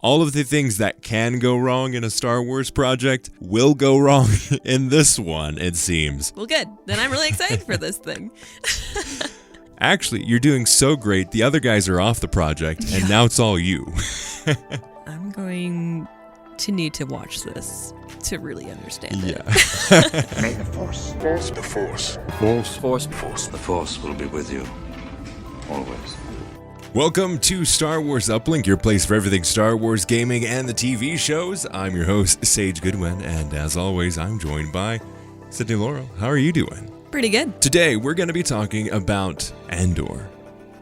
all of the things that can go wrong in a Star Wars project will go wrong in this one, it seems. Well, good. Then I'm really excited for this thing. Actually, you're doing so great. The other guys are off the project, and now it's all you. I'm going to need to watch this to really understand it. May the Force. Force. The Force. Force. Force. Force. The Force will be with you. Always. Welcome to Star Wars Uplink, your place for everything Star Wars gaming and the TV shows. I'm your host, Sage Goodwin, and as always, I'm joined by Sydney Laurel. How are you doing? Pretty good. Today, we're going to be talking about Andor.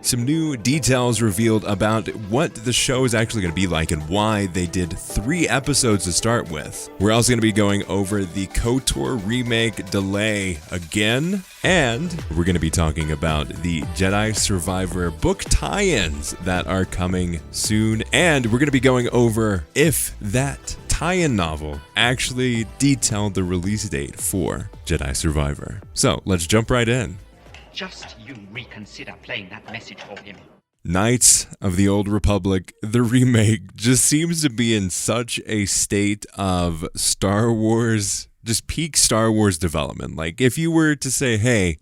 Some new details revealed about what the show is actually going to be like and why they did 3 episodes to start with. We're also going to be going over the KOTOR remake delay again, and we're going to be talking about the Jedi Survivor book tie-ins that are coming soon, and we're going to be going over if that tie-in novel actually detailed the release date for Jedi Survivor. So, let's jump right in. Just you reconsider playing that message for him. Knights of the Old Republic, the remake, just seems to be in such a state of Star Wars, just peak Star Wars development. Like, if you were to say, hey,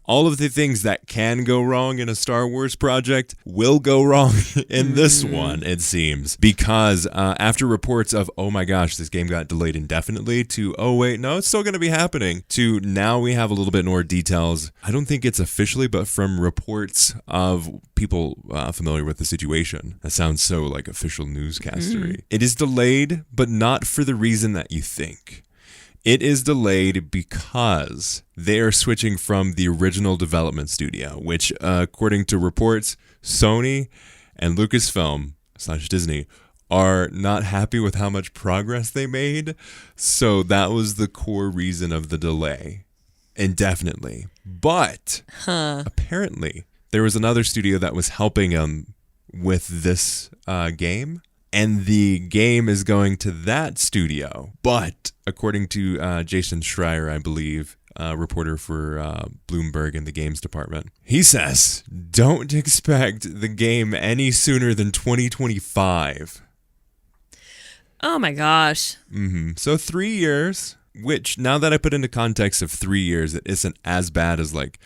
all of the things that can go wrong in a Star Wars project will go wrong in this one, it seems. Because after reports of, oh my gosh, this game got delayed indefinitely, to, oh wait, no, it's still going to be happening, to now we have a little bit more details. I don't think it's officially, but from reports of people familiar with the situation. That sounds so like official newscastery. It is delayed, but not for the reason that you think. It is delayed because they are switching from the original development studio, which, according to reports, Sony and Lucasfilm/Disney are not happy with how much progress they made. So that was the core reason of the delay, indefinitely. But apparently, there was another studio that was helping them with this game. And the game is going to that studio. But according to Jason Schreier, I believe, reporter for Bloomberg in the games department, he says, don't expect the game any sooner than 2025. Oh my gosh. So 3 years, which now that I put into context of 3 years, it isn't as bad as like,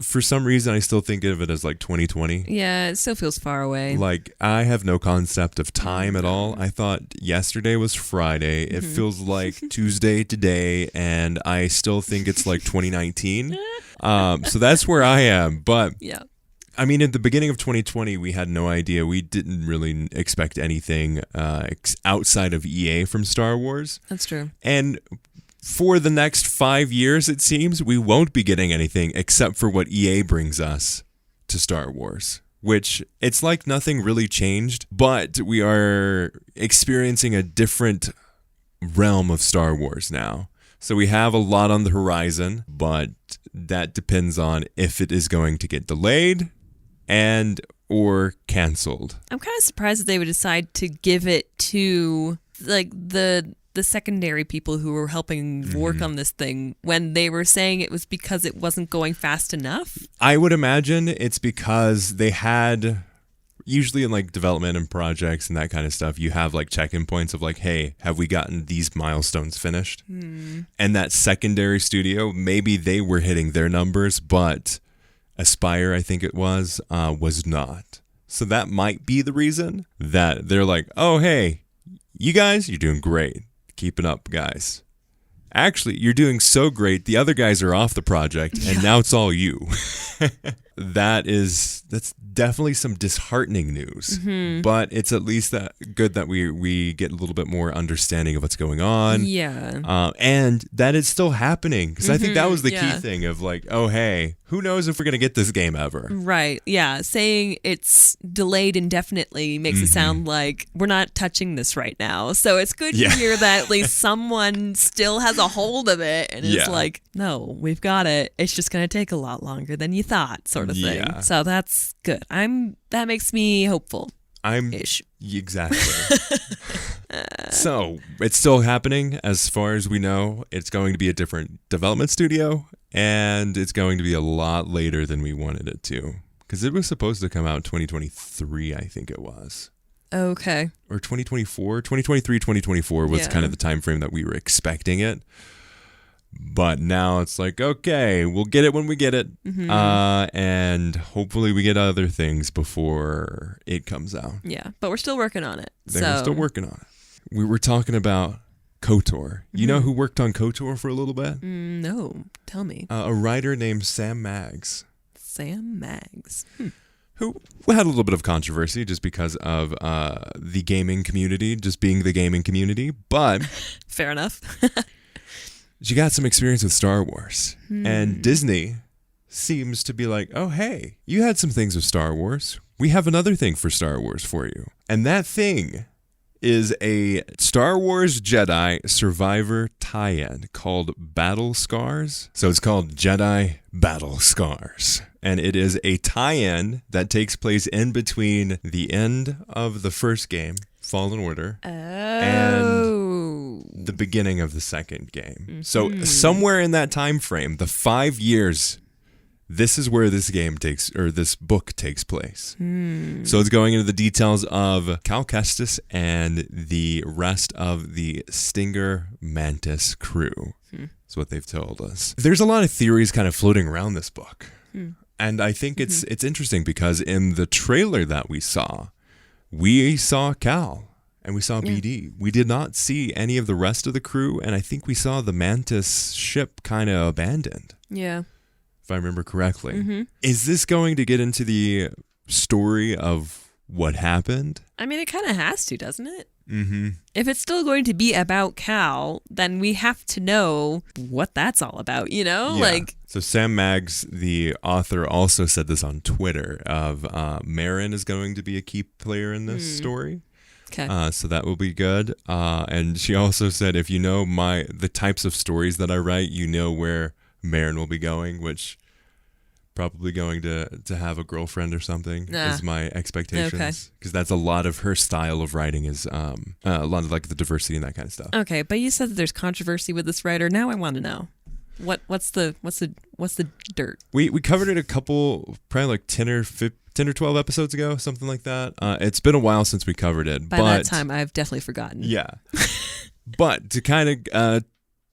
for some reason I still think of it as like 2020. Yeah, it still feels far away. Like, I have no concept of time at all. I thought yesterday was Friday. It feels like Tuesday today, and I still think it's like 2019. So that's where I am. But yeah. I mean, at the beginning of 2020, we had no idea. We didn't really expect anything outside of EA from Star Wars. That's true. And for the next 5 years, it seems, we won't be getting anything except for what EA brings us to Star Wars, which it's like nothing really changed, but we are experiencing a different realm of Star Wars now. So we have a lot on the horizon, but that depends on if it is going to get delayed and or canceled. I'm kind of surprised that they would decide to give it to like the secondary people who were helping work on this thing when they were saying it was because it wasn't going fast enough. I would imagine it's because they had, usually in like development and projects and that kind of stuff, you have like check-in points of like, hey, have we gotten these milestones finished? And that secondary studio, maybe they were hitting their numbers, but Aspire, I think it was not. So that might be the reason that they're like, oh, hey, you guys, you're doing great. Keep it up, guys. Actually, you're doing so great. The other guys are off the project, and now it's all you. That's definitely some disheartening news, but it's at least that good that we get a little bit more understanding of what's going on. Yeah. And that it's still happening, because I think that was the key thing of like, oh, hey, who knows if we're going to get this game ever? Right. Yeah. Saying it's delayed indefinitely makes it sound like we're not touching this right now. So it's good to hear that at least someone still has a hold of it and is like, no, we've got it. It's just going to take a lot longer than you thought, sort of thing. Yeah. So that's good. That makes me hopeful. Ish. Exactly. So it's still happening as far as we know. It's going to be a different development studio, and it's going to be a lot later than we wanted it to, because it was supposed to come out in 2023, I think it was. Okay. Or 2024, 2023, 2024 was kind of the time frame that we were expecting it. But now it's like, okay, we'll get it when we get it. And hopefully we get other things before it comes out. Yeah, but we're still working on it. We're still working on it. We were talking about KOTOR. You know who worked on KOTOR for a little bit? No, tell me. A writer named Sam Maggs. Sam Maggs. Who had a little bit of controversy just because of the gaming community, just being the gaming community. But fair enough. She got some experience with Star Wars. And Disney seems to be like, oh, hey, you had some things with Star Wars. We have another thing for Star Wars for you. And that thing is a Star Wars Jedi Survivor tie-in called Battle Scars. So it's called Jedi Battle Scars. And it is a tie-in that takes place in between the end of the first game, Fallen Order, and the beginning of the second game. So somewhere in that time frame, the 5 years, this is where this book takes place. So it's going into the details of Cal Kestis and the rest of the Stinger Mantis crew. That's what they've told us. There's a lot of theories kind of floating around this book. And I think it's interesting because in the trailer that we saw Cal. And we saw BD. We did not see any of the rest of the crew, and I think we saw the Mantis ship kind of abandoned. Yeah. If I remember correctly. Is this going to get into the story of what happened? I mean, it kind of has to, doesn't it? If it's still going to be about Cal, then we have to know what that's all about, you know? Yeah. So Sam Maggs, the author, also said this on Twitter of Marin is going to be a key player in this story. Okay. So that will be good. And she also said, if you know the types of stories that I write, you know where Marin will be going, which probably going to have a girlfriend or something is my expectations. Because that's a lot of her style of writing is a lot of like the diversity and that kind of stuff. Okay, but you said that there's controversy with this writer. Now I want to know. What's the dirt? We covered it a couple, probably like 10 or 12 episodes ago, something like that. It's been a while since we covered it. By that time, I've definitely forgotten. Yeah. But to kind of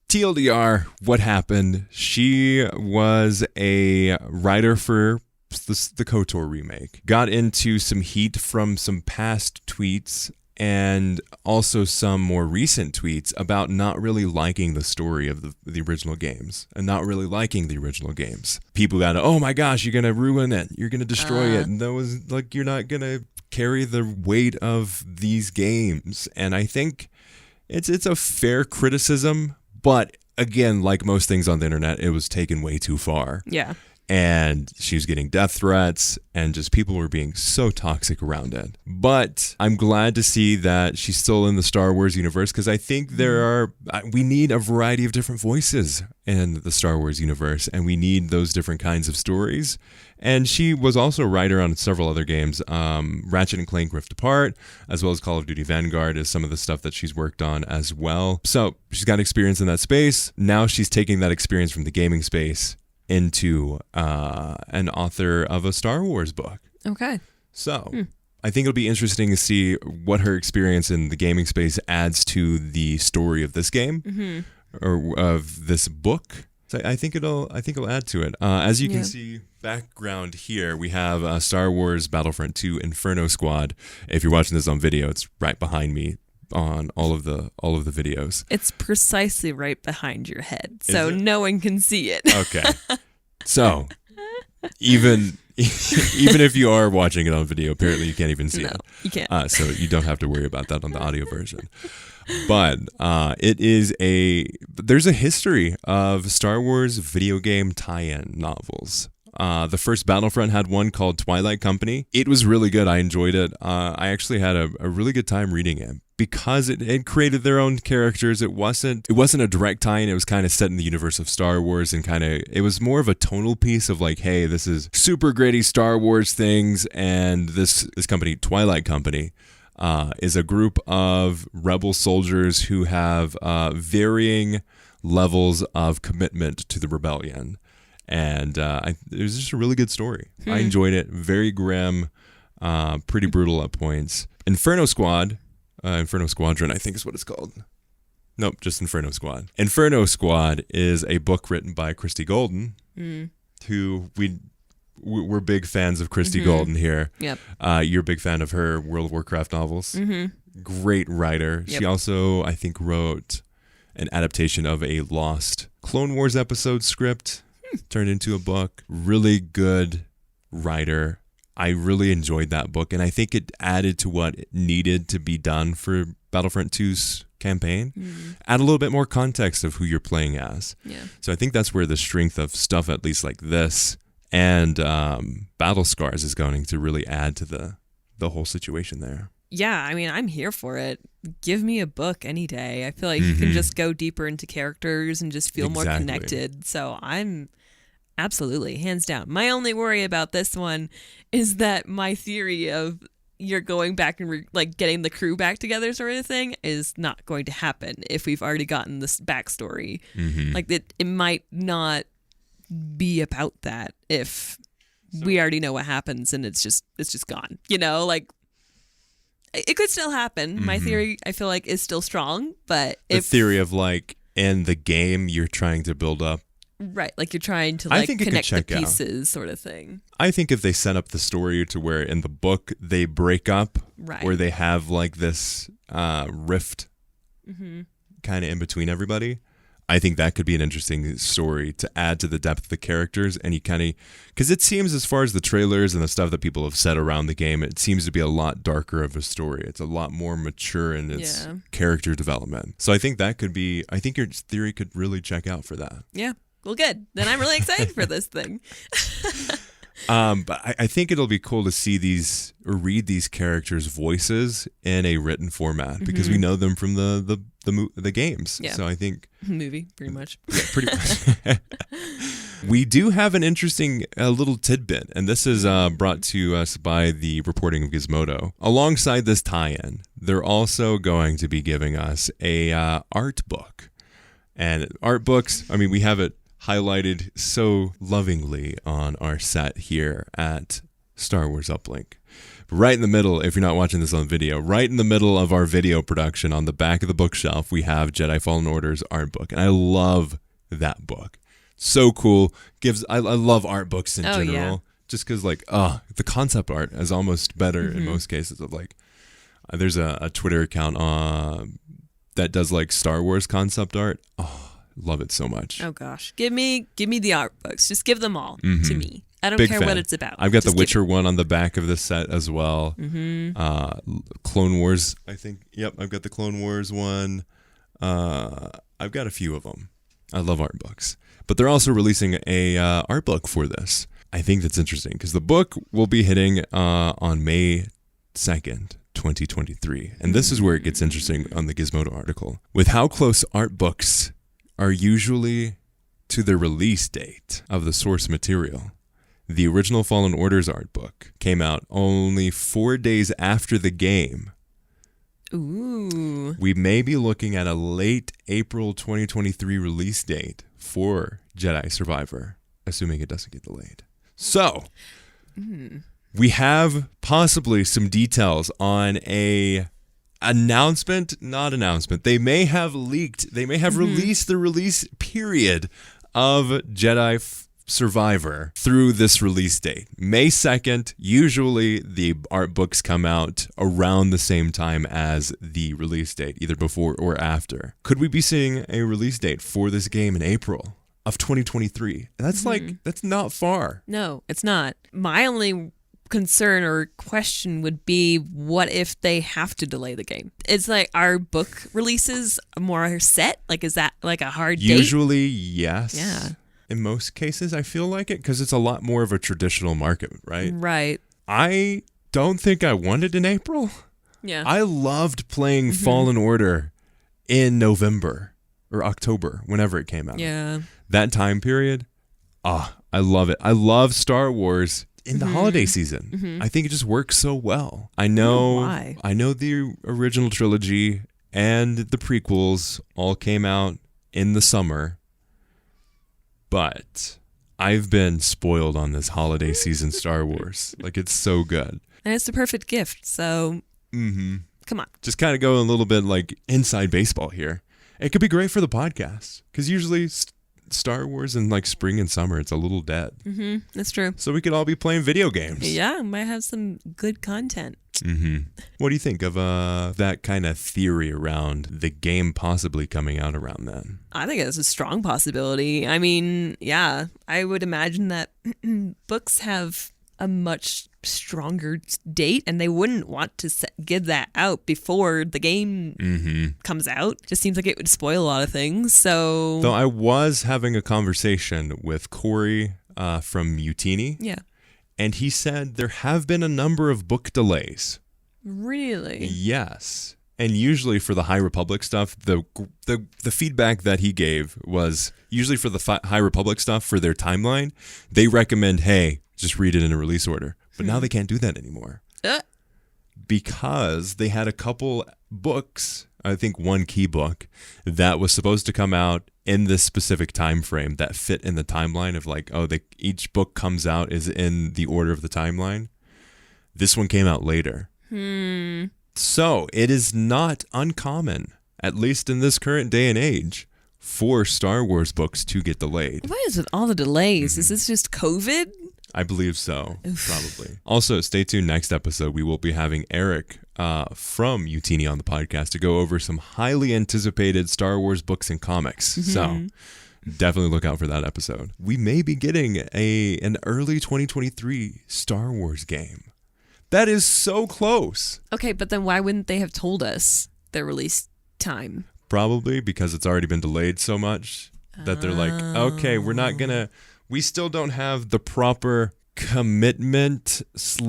TLDR, what happened, she was a writer for the KOTOR remake. Got into some heat from some past tweets and also some more recent tweets about not really liking the story of the original games and not really liking the original games. People got, oh my gosh, you're going to ruin it. You're going to destroy it. And that was like, you're not going to carry the weight of these games. And I think it's a fair criticism, but again, like most things on the internet, it was taken way too far. Yeah. And she was getting death threats and just people were being so toxic around it. But I'm glad to see that she's still in the Star Wars universe because I think we need a variety of different voices in the Star Wars universe and we need those different kinds of stories. And she was also a writer on several other games. Ratchet and Clank Rift Apart, as well as Call of Duty Vanguard is some of the stuff that she's worked on as well. So she's got experience in that space. Now she's taking that experience from the gaming space into an author of a Star Wars book. Okay. So I think it'll be interesting to see what her experience in the gaming space adds to the story of this game or of this book. So I think it'll add to it. As you can see, background here, we have Star Wars Battlefront 2 Inferno Squad. If you're watching this on video, it's right behind me on all of the videos. It's precisely right behind your head, so no one can see it. Okay. So even if you are watching it on video, apparently you can't even see it. No, you can't. So you don't have to worry about that on the audio version. But there's a history of Star Wars video game tie-in novels. The first Battlefront had one called Twilight Company. It was really good. I enjoyed it. I actually had a really good time reading it because it created their own characters. It wasn't a direct tie-in. It was kind of set in the universe of Star Wars and it was more of a tonal piece of like, hey, this is super gritty Star Wars things. And this company, Twilight Company, is a group of rebel soldiers who have varying levels of commitment to the rebellion. And it was just a really good story. I enjoyed it. Very grim, pretty brutal at points. Inferno Squad, Inferno Squadron, I think is what it's called. Nope, just Inferno Squad. Inferno Squad is a book written by Christy Golden, who we're big fans of Christy Golden here. Yep. You're a big fan of her World of Warcraft novels. Great writer. Yep. She also, I think, wrote an adaptation of a lost Clone Wars episode script, turned into a book. Really good writer. I really enjoyed that book, and I think it added to what needed to be done for Battlefront 2's campaign. Add a little bit more context of who you're playing as. Yeah. So I think that's where the strength of stuff, at least like this, and Battle Scars is going to really add to the whole situation there. Yeah, I mean, I'm here for it. Give me a book any day. I feel like you can just go deeper into characters and just feel more connected. So I'm absolutely, hands down. My only worry about this one is that my theory of you're going back and getting the crew back together sort of thing is not going to happen if we've already gotten this backstory. Like it might not be about that if we already know what happens and it's just gone. You know, like it could still happen. My theory, I feel like, is still strong, but the theory of like in the game you're trying to build up. Right, like you're trying to I think connect the pieces sort of thing. I think if they set up the story to where in the book they break up, right, where they have like this rift kind of in between everybody, I think that could be an interesting story to add to the depth of the characters. And you kind of, because it seems as far as the trailers and the stuff that people have said around the game, it seems to be a lot darker of a story. It's a lot more mature in its character development. So I think that could be, I think your theory could really check out for that. Yeah. Well, good. Then I'm really excited for this thing. But I think it'll be cool to see these or read these characters' voices in a written format because we know them from the games. Yeah. So I think movie, pretty much. Yeah, pretty much. We do have an interesting little tidbit, and this is brought to us by the reporting of Gizmodo. Alongside this tie-in, they're also going to be giving us a art book. And art books, I mean, we have it highlighted so lovingly on our set here at Star Wars Uplink. Right in the middle, if you're not watching this on video, right in the middle of our video production on the back of the bookshelf, we have Jedi Fallen Order's art book. And I love that book. So cool. I love art books in general. Yeah. Just because, like, the concept art is almost better in most cases. Of like, there's a Twitter account that does like Star Wars concept art. Love it so much. Oh gosh, give me the art books. Just give them all to me. I don't care what it's about. I've got the Witcher one on the back of the set as well. Clone Wars, I think. Yep, I've got the Clone Wars one. I've got a few of them. I love art books, but they're also releasing a art book for this. I think that's interesting because the book will be hitting on May 2nd. 2023. And this is where it gets interesting on the Gizmodo article. With how close art books are usually to the release date of the source material, the original Fallen Orders art book came out only 4 days after the game. Ooh. We may be looking at a late April 2023 release date for Jedi Survivor, assuming it doesn't get delayed. So, we have possibly some details on a not announcement. They may have leaked, they may have released the release period of Jedi Survivor through this release date. May 2nd, usually the art books come out around the same time as the release date, either before or after. Could we be seeing a release date for this game in April of 2023? That's that's not far. No, it's not. My only concern or question would be, what if they have to delay the game? It's like, our book releases more set? Like, is that like a hard date? Usually, yes. Yeah. In most cases, I feel like it because it's a lot more of a traditional market, right? Right. I don't think I want it in April. Yeah. I loved playing Fallen Order in November or October, whenever it came out. Yeah. That time period, I love it. I love Star Wars in the holiday season. I think it just works so well. I know the original trilogy and the prequels all came out in the summer, but I've been spoiled on this holiday season Star Wars. Like, it's so good. And it's the perfect gift. So Come on. Just kind of go a little bit like inside baseball here. It could be great for the podcast because usually Star Wars in like spring and summer, it's a little dead. That's true. So we could all be playing video games. Yeah, might have some good content. What do you think of that kind of theory around the game possibly coming out around then? I think it's a strong possibility. I mean, yeah, I would imagine that books have a much stronger date, and they wouldn't want to give that out before the game comes out. Just seems like it would spoil a lot of things. So, though I was having a conversation with Corey from Utini, and he said there have been a number of book delays. Really? Yes. And usually for the High Republic stuff, the feedback that he gave was usually for the High Republic stuff for their timeline, they recommend, hey, just read it in a release order. But now they can't do that anymore. Because they had a couple books, I think one key book, that was supposed to come out in this specific time frame that fit in the timeline of like, each book comes out is in the order of the timeline. This one came out later. So it is not uncommon, at least in this current day and age, for Star Wars books to get delayed. What is with all the delays? Is this just COVID? I believe so, probably. Also, stay tuned. Next episode, we will be having Eric from Utini on the podcast to go over some highly anticipated Star Wars books and comics. So definitely look out for that episode. We may be getting an early 2023 Star Wars game. That is so close. Okay, but then why wouldn't they have told us their release time? Probably because it's already been delayed so much that they're like, okay, we still don't have the proper commitment /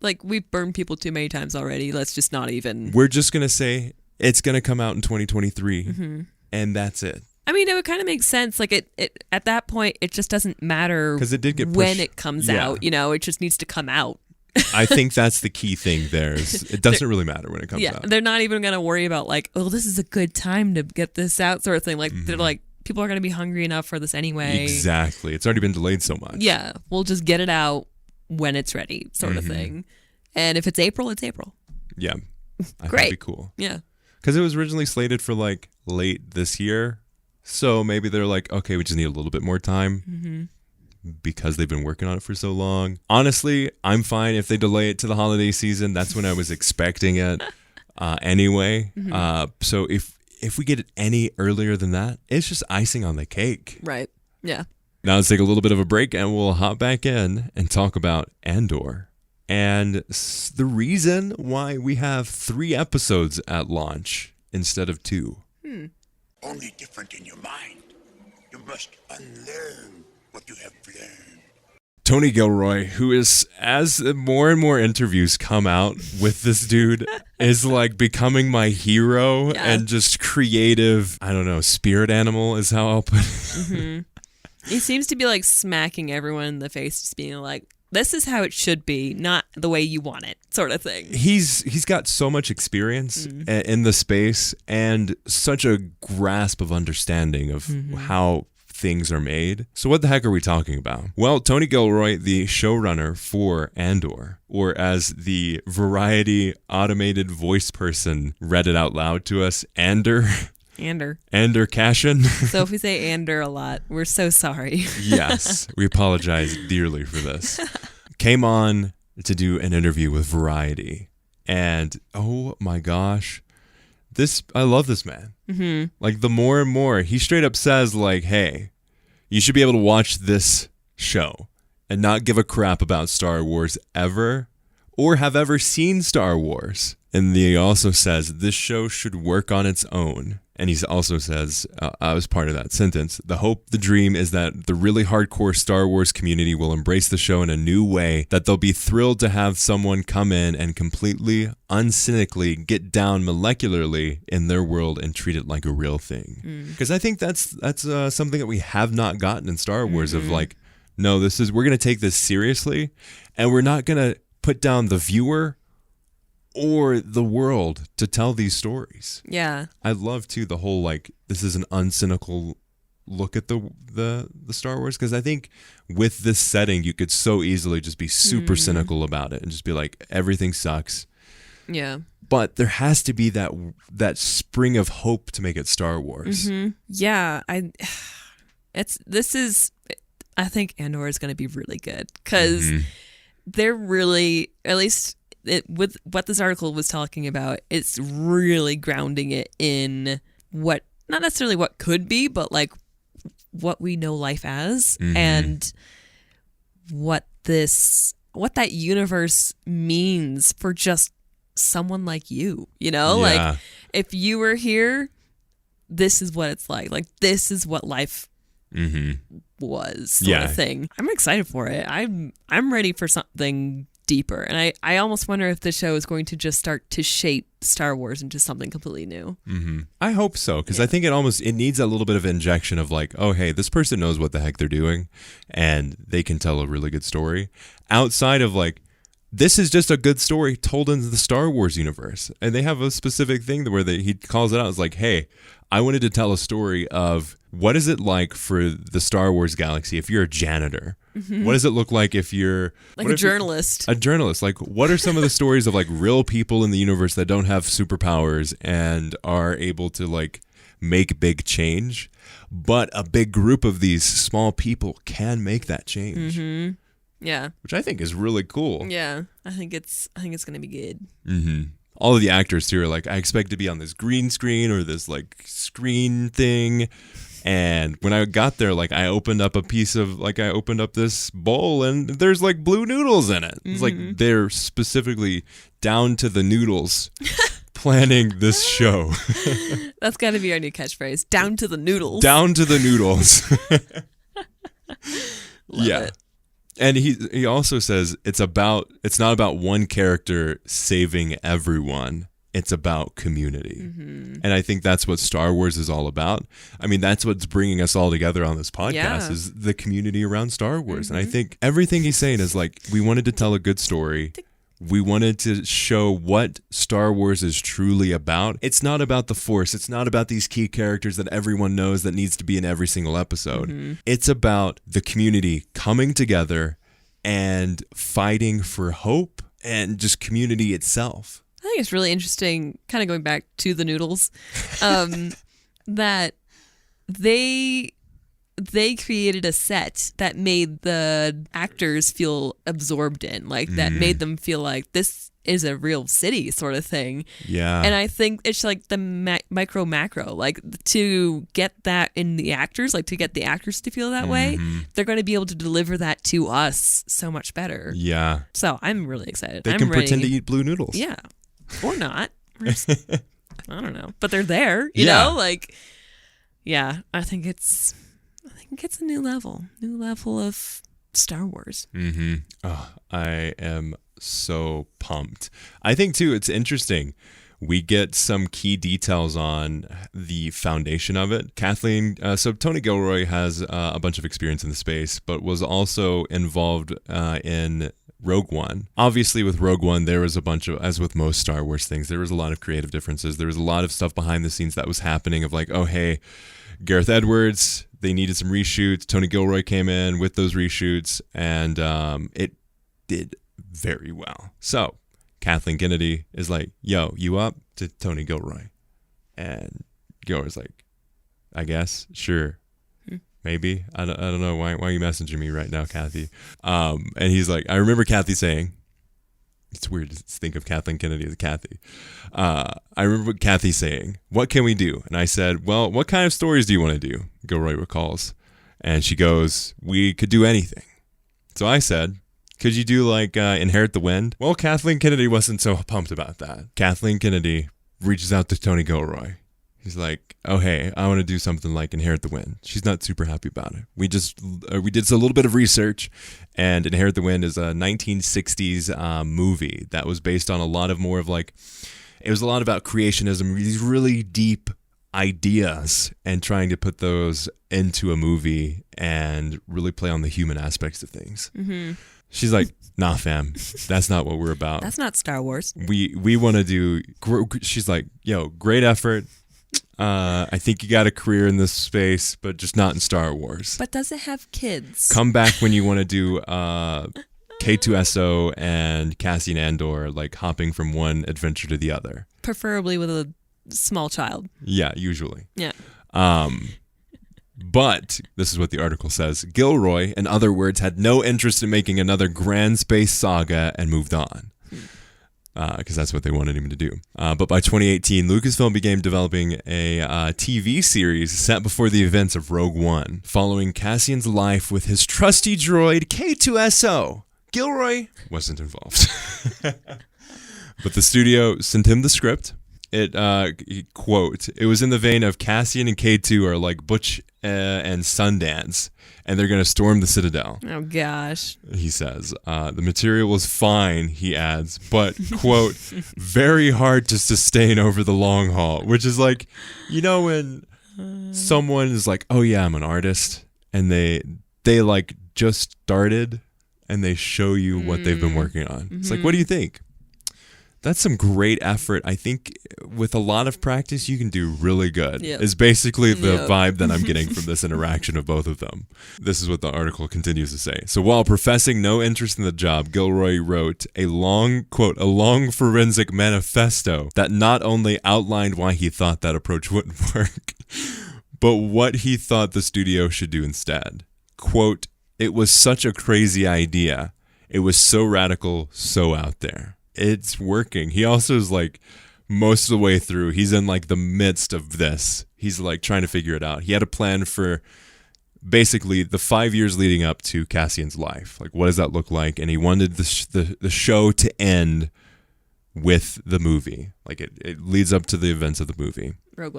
like, we've burned people too many times already. Let's just not even. We're just going to say it's going to come out in 2023 and that's it. I mean, it would kind of make sense. Like, it at that point, it just doesn't matter because it did get pushed. When it comes out. You know, it just needs to come out. I think that's the key thing there. It doesn't really matter when it comes out. They're not even going to worry about like, oh, this is a good time to get this out sort of thing. Like, they're like, people are going to be hungry enough for this anyway. Exactly. It's already been delayed so much. Yeah. We'll just get it out when it's ready sort of thing. And if it's April, it's April. Yeah. Great. That'd be cool. Yeah. Because it was originally slated for like late this year. So maybe they're like, okay, we just need a little bit more time because they've been working on it for so long. Honestly, I'm fine if they delay it to the holiday season. That's when I was expecting it anyway. So if we get it any earlier than that, it's just icing on the cake. Right. Yeah. Now let's take a little bit of a break and we'll hop back in and talk about Andor. And the reason why we have 3 episodes at launch instead of 2. Only different in your mind. You must unlearn what you have learned. Tony Gilroy, who is, as more and more interviews come out with this dude, is like becoming my hero and just creative, I don't know, spirit animal is how I'll put it. He seems to be like smacking everyone in the face, just being like, this is how it should be, not the way you want it, sort of thing. He's got so much experience in the space and such a grasp of understanding of how things are made. So what the heck are we talking about? Well, Tony Gilroy, the showrunner for Andor, or as the Variety automated voice person read it out loud to us, Andor Cashin. So if we say Andor a lot, we're so sorry. Yes, we apologize dearly for this. Came on to do an interview with Variety, and oh my gosh, I love this man. Like, the more and more he straight up says, like, hey, you should be able to watch this show and not give a crap about Star Wars ever, or have ever seen Star Wars. And he also says this show should work on its own. And he also says, I was part of that sentence, the hope, the dream is that the really hardcore Star Wars community will embrace the show in a new way, that they'll be thrilled to have someone come in and completely, uncynically get down molecularly in their world and treat it like a real thing. Because I think that's something that we have not gotten in Star Wars of like, no, we're going to take this seriously, and we're not going to put down the viewer or the world to tell these stories. Yeah. I love too the whole like, this is an uncynical look at the Star Wars, because I think with this setting you could so easily just be super cynical about it and just be like, everything sucks. Yeah. But there has to be that spring of hope to make it Star Wars. Mm-hmm. Yeah, I think Andor is going to be really good because they're really, at least with what this article was talking about, it's really grounding it in what, not necessarily what could be, but like what we know life as and what that universe means for just someone like you, like if you were here, this is what it's like this is what life was sort of thing. I'm excited for it. I'm ready for something deeper, and I almost wonder if the show is going to just start to shape Star Wars into something completely new. I hope so, because I think it needs a little bit of injection of like, oh hey, this person knows what the heck they're doing and they can tell a really good story outside of like, this is just a good story told into the Star Wars universe. And they have a specific thing where he calls it out. It's like, hey, I wanted to tell a story of what is it like for the Star Wars galaxy if you're a janitor? What does it look like if you're... Like a journalist. A journalist. Like, what are some of the stories of like real people in the universe that don't have superpowers and are able to like make big change? But a big group of these small people can make that change. Yeah. Which I think is really cool. Yeah. I think it's going to be good. All of the actors too are like, I expect to be on this green screen or this like screen thing. And when I got there, like I opened up this bowl and there's like blue noodles in it. It's like they're specifically down to the noodles planning this show. That's got to be our new catchphrase. Down to the noodles. Down to the noodles. Love it. And he also says it's not about one character saving everyone. It's about community. And I think that's what Star Wars is all about. I mean, that's what's bringing us all together on this podcast is the community around Star Wars. And I think everything he's saying is like, we wanted to tell a good story. We wanted to show what Star Wars is truly about. It's not about the Force. It's not about these key characters that everyone knows that needs to be in every single episode. It's about the community coming together and fighting for hope and just community itself. I think it's really interesting, kind of going back to the noodles, that they created a set that made the actors feel absorbed in, like that made them feel like this is a real city sort of thing. Yeah. And I think it's like the micro macro, like to get that in the actors, like to get the actors to feel that way, they're going to be able to deliver that to us so much better. Yeah. So I'm really excited. They can pretend to eat blue noodles. Yeah. Or not. I don't know. But they're there, you know? Like, yeah, I think it's a new level of Star Wars. Oh, I am so pumped. I think, too, it's interesting. We get some key details on the foundation of it. Kathleen, so Tony Gilroy has a bunch of experience in the space, but was also involved in Rogue One. Obviously, with Rogue One, there was a bunch of, as with most Star Wars things, there was a lot of creative differences. There was a lot of stuff behind the scenes that was happening of like, oh, hey, Gareth Edwards, they needed some reshoots. Tony Gilroy came in with those reshoots, and it did very well. So Kathleen Kennedy is like, yo, you up? To Tony Gilroy. And Gilroy's like, I guess, sure. Maybe. I don't know. Why are you messaging me right now, Kathy? And he's like, I remember Kathy saying, it's weird to think of Kathleen Kennedy as Kathy. I remember Kathy saying, what can we do? And I said, well, what kind of stories do you want to do? Gilroy recalls. And she goes, we could do anything. So I said, could you do like Inherit the Wind? Well, Kathleen Kennedy wasn't so pumped about that. Kathleen Kennedy reaches out to Tony Gilroy. He's like, oh, hey, I want to do something like Inherit the Wind. She's not super happy about it. We did a little bit of research, and Inherit the Wind is a 1960s movie that was based on a lot about creationism, these really deep ideas, and trying to put those into a movie and really play on the human aspects of things. She's like, nah, fam, that's not what we're about. That's not Star Wars. We want to do, she's like, yo, great effort. I think you got a career in this space, but just not in Star Wars. But does it have kids? Come back when you want to do K2SO and Cassian Andor like hopping from one adventure to the other. Preferably with a small child. Yeah, usually. Yeah. But this is what the article says. Gilroy, in other words, had no interest in making another grand space saga and moved on. Because that's what they wanted him to do. But by 2018, Lucasfilm began developing a TV series set before the events of Rogue One, following Cassian's life with his trusty droid K2SO. Gilroy wasn't involved. But the studio sent him the script. Quote, it was in the vein of Cassian and K2 are like Butch and Sundance, and they're going to storm the Citadel. Oh, gosh. He says, the material was fine, he adds, but, quote, very hard to sustain over the long haul, which is like, you know, when someone is like, oh yeah, I'm an artist, and they like just started and they show you what they've been working on. It's like, what do you think? That's some great effort. I think with a lot of practice, you can do really good. Yep. Is basically the vibe that I'm getting from this interaction of both of them. This is what the article continues to say. So while professing no interest in the job, Gilroy wrote a long, quote, a long forensic manifesto that not only outlined why he thought that approach wouldn't work, but what he thought the studio should do instead. Quote, it was such a crazy idea. It was so radical, so out there. It's working. He also is like most of the way through. He's in like the midst of this. He's like trying to figure it out. He had a plan for basically the 5 years leading up to Cassian's life. Like, what does that look like? And he wanted the show to end with the movie. Like it leads up to the events of the movie. Rogue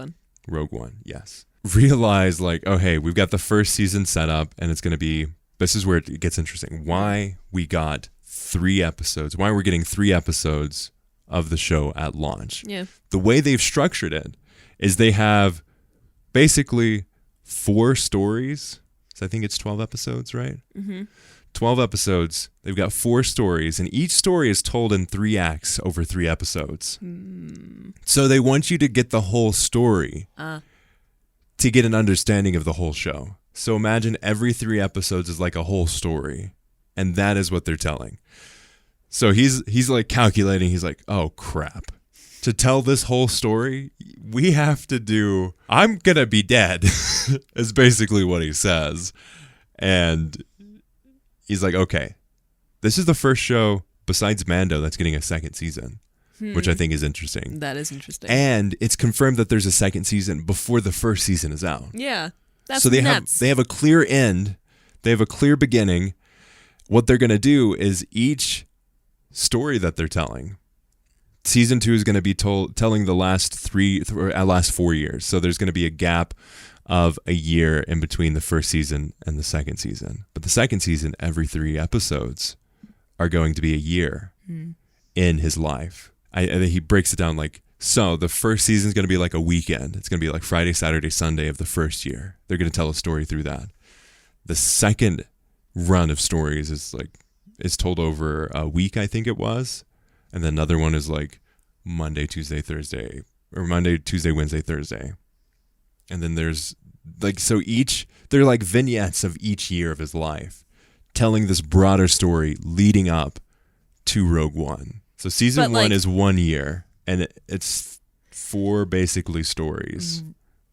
One, yes. Realize like, oh, hey, we've got the first season set up and it's going to be, this is where it gets interesting. Why we got 3 episodes, why we're getting 3 episodes of the show at launch. Yeah. The way they've structured it is they have basically 4 stories. So I think it's 12 episodes, right? Mm-hmm. 12 episodes. They've got 4 stories, and each story is told in 3 acts over 3 episodes. So they want you to get the whole story to get an understanding of the whole show. So imagine every 3 episodes is like a whole story. And that is what they're telling. So he's like calculating. He's like, oh, crap. To tell this whole story, we have to do, I'm going to be dead, is basically what he says. And he's like, okay, this is the first show besides Mando that's getting a second season, which I think is interesting. That is interesting. And it's confirmed that there's a second season before the first season is out. Yeah. That's so they nuts. have a clear end. They have a clear beginning. What they're going to do is each story that they're telling, season 2 is going to be telling the last 4 years. So there's going to be a gap of a year in between the first season and the second season. But the second season, every 3 episodes are going to be a year in his life. He breaks it down like, so the first season is going to be like a weekend. It's going to be like Friday, Saturday, Sunday of the first year. They're going to tell a story through that. The second run of stories is told over a week, I think it was, and then another one is like Monday, Tuesday, Thursday, or Monday, Tuesday, Wednesday, Thursday, and then there's like, so they're like vignettes of each year of his life, telling this broader story leading up to Rogue One. So season 1 is 1 year, and it's 4 basically stories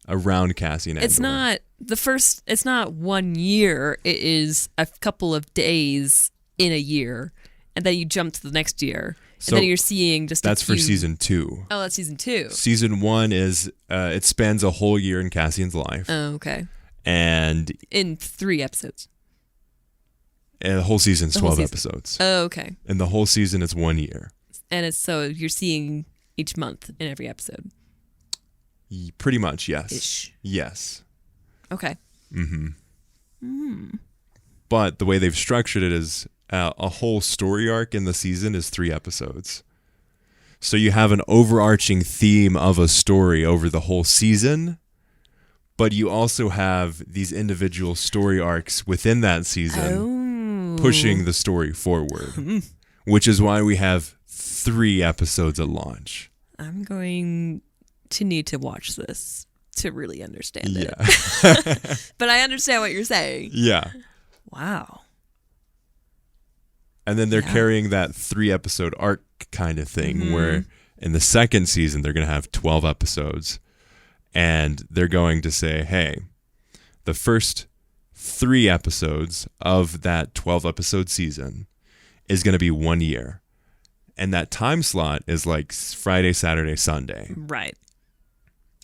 around Cassian Andor. It's not 1 year. It is a couple of days in a year, and then you jump to the next year, and then you're seeing just that's for season 2. Oh, that's season 2. Season 1 is it spans a whole year in Cassian's life. Oh, okay. And in 3 episodes. And the whole season's 12 episodes. Oh, okay. And the whole season is 1 year. And it's so you're seeing each month in every episode. Pretty much, yes. Ish. Yes. Okay. But the way they've structured it is a whole story arc in the season is 3 episodes. So you have an overarching theme of a story over the whole season, but you also have these individual story arcs within that season pushing the story forward, which is why we have 3 episodes at launch. I'm going to need to watch this to really understand it. But I understand what you're saying. Yeah. Wow. And then they're carrying that 3-episode arc kind of thing where in the second season, they're going to have 12 episodes. And they're going to say, hey, the first 3 episodes of that 12-episode season is going to be 1 year. And that time slot is like Friday, Saturday, Sunday. Right.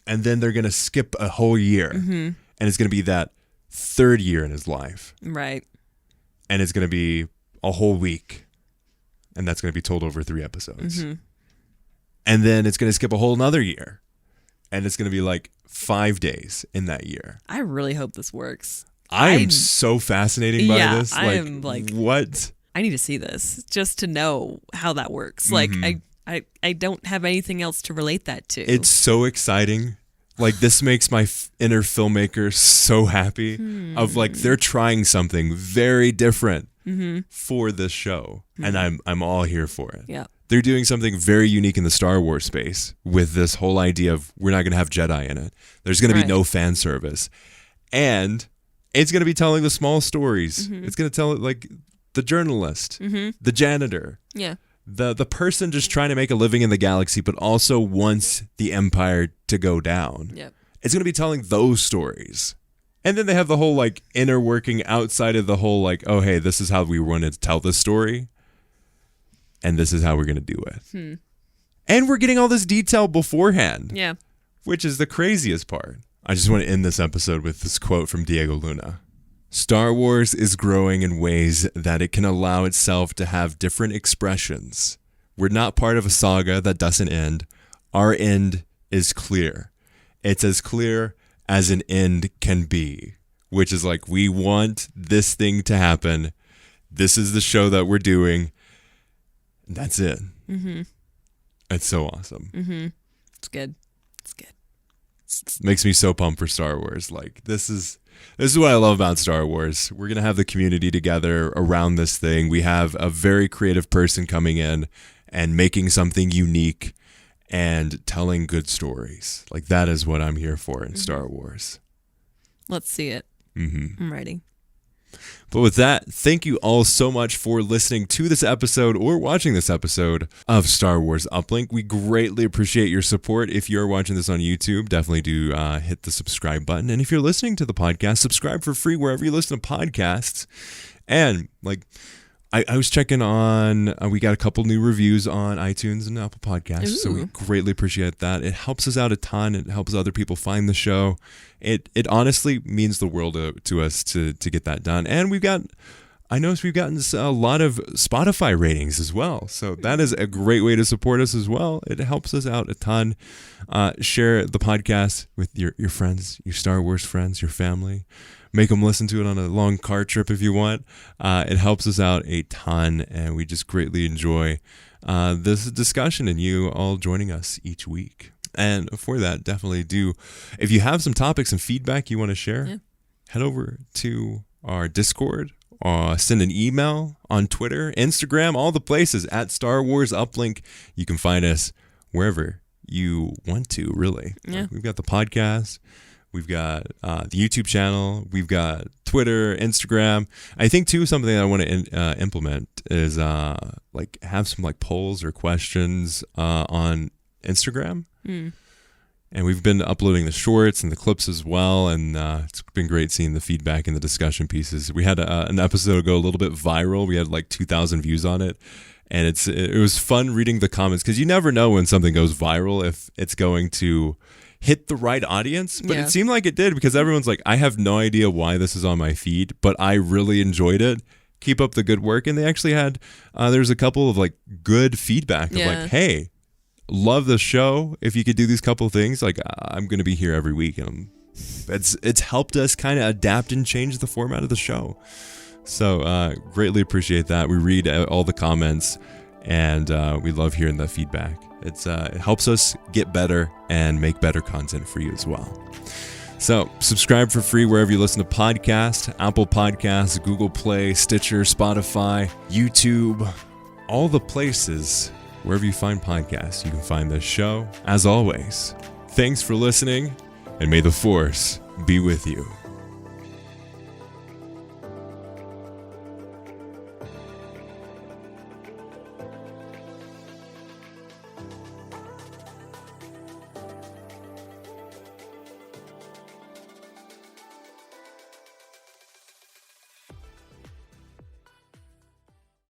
And then they're going to skip a whole year. And it's going to be that 3rd year in his life. Right. And it's going to be a whole week. And that's going to be told over 3 episodes. And then it's going to skip a whole another year. And it's going to be like 5 days in that year. I really hope this works. I am so fascinated by this. I am like, what? I need to see this just to know how that works. Like, I don't have anything else to relate that to. It's so exciting. Like, this makes my inner filmmaker so happy of like, they're trying something very different for this show. And I'm all here for it. Yeah. They're doing something very unique in the Star Wars space with this whole idea of we're not going to have Jedi in it. There's going to be no fan service. And it's going to be telling the small stories. It's going to tell it like the journalist, the janitor, the person just trying to make a living in the galaxy, but also wants the Empire to go down. Yep. It's going to be telling those stories. And then they have the whole like inner working outside of the whole like, oh, hey, this is how we wanted to tell this story. And this is how we're going to do it. And we're getting all this detail beforehand. Yeah. Which is the craziest part. I just want to end this episode with this quote from Diego Luna. Star Wars is growing in ways that it can allow itself to have different expressions. We're not part of a saga that doesn't end. Our end is clear. It's as clear as an end can be. Which is like, we want this thing to happen. This is the show that we're doing. That's it. It's so awesome. It's good. It's good. It makes me so pumped for Star Wars. Like, this is what I love about Star Wars. We're gonna have the community together around this thing. We have a very creative person coming in and making something unique and telling good stories. Like, that is what I'm here for in Star Wars. Let's see it. I'm ready. But with that, thank you all so much for listening to this episode or watching this episode of Star Wars Uplink. We greatly appreciate your support. If you're watching this on YouTube, definitely do hit the subscribe button. And if you're listening to the podcast, subscribe for free wherever you listen to podcasts. And like, I was checking on, we got a couple new reviews on iTunes and Apple Podcasts, so we greatly appreciate that. It helps us out a ton. It helps other people find the show. It honestly means the world to us to get that done. And I noticed we've gotten a lot of Spotify ratings as well, so that is a great way to support us as well. It helps us out a ton. Share the podcast with your friends, your Star Wars friends, your family. Make them listen to it on a long car trip if you want. It helps us out a ton, and we just greatly enjoy this discussion and you all joining us each week. And for that, definitely do. If you have some topics and feedback you want to share, head over to our Discord, send an email on Twitter, Instagram, all the places at Star Wars Uplink. You can find us wherever you want to, really. Yeah. We've got the podcast. We've got the YouTube channel. We've got Twitter, Instagram. I think too, something that I want to implement is like have some like polls or questions on Instagram. And we've been uploading the shorts and the clips as well, and it's been great seeing the feedback and the discussion pieces. We had an episode go a little bit viral. We had like 2,000 views on it, and it was fun reading the comments because you never know when something goes viral if it's going to hit the right audience, but it seemed like it did because everyone's like, I have no idea why this is on my feed, but I really enjoyed it. Keep up the good work. And they actually had there's a couple of like good feedback of like, hey, love the show. If you could do these couple of things, like I'm going to be here every week. And it's helped us kind of adapt and change the format of the show. So greatly appreciate that. We read all the comments and we love hearing the feedback. It helps us get better and make better content for you as well. So subscribe for free wherever you listen to podcasts, Apple Podcasts, Google Play, Stitcher, Spotify, YouTube, all the places wherever you find podcasts, you can find this show. As always, thanks for listening, and may the Force be with you.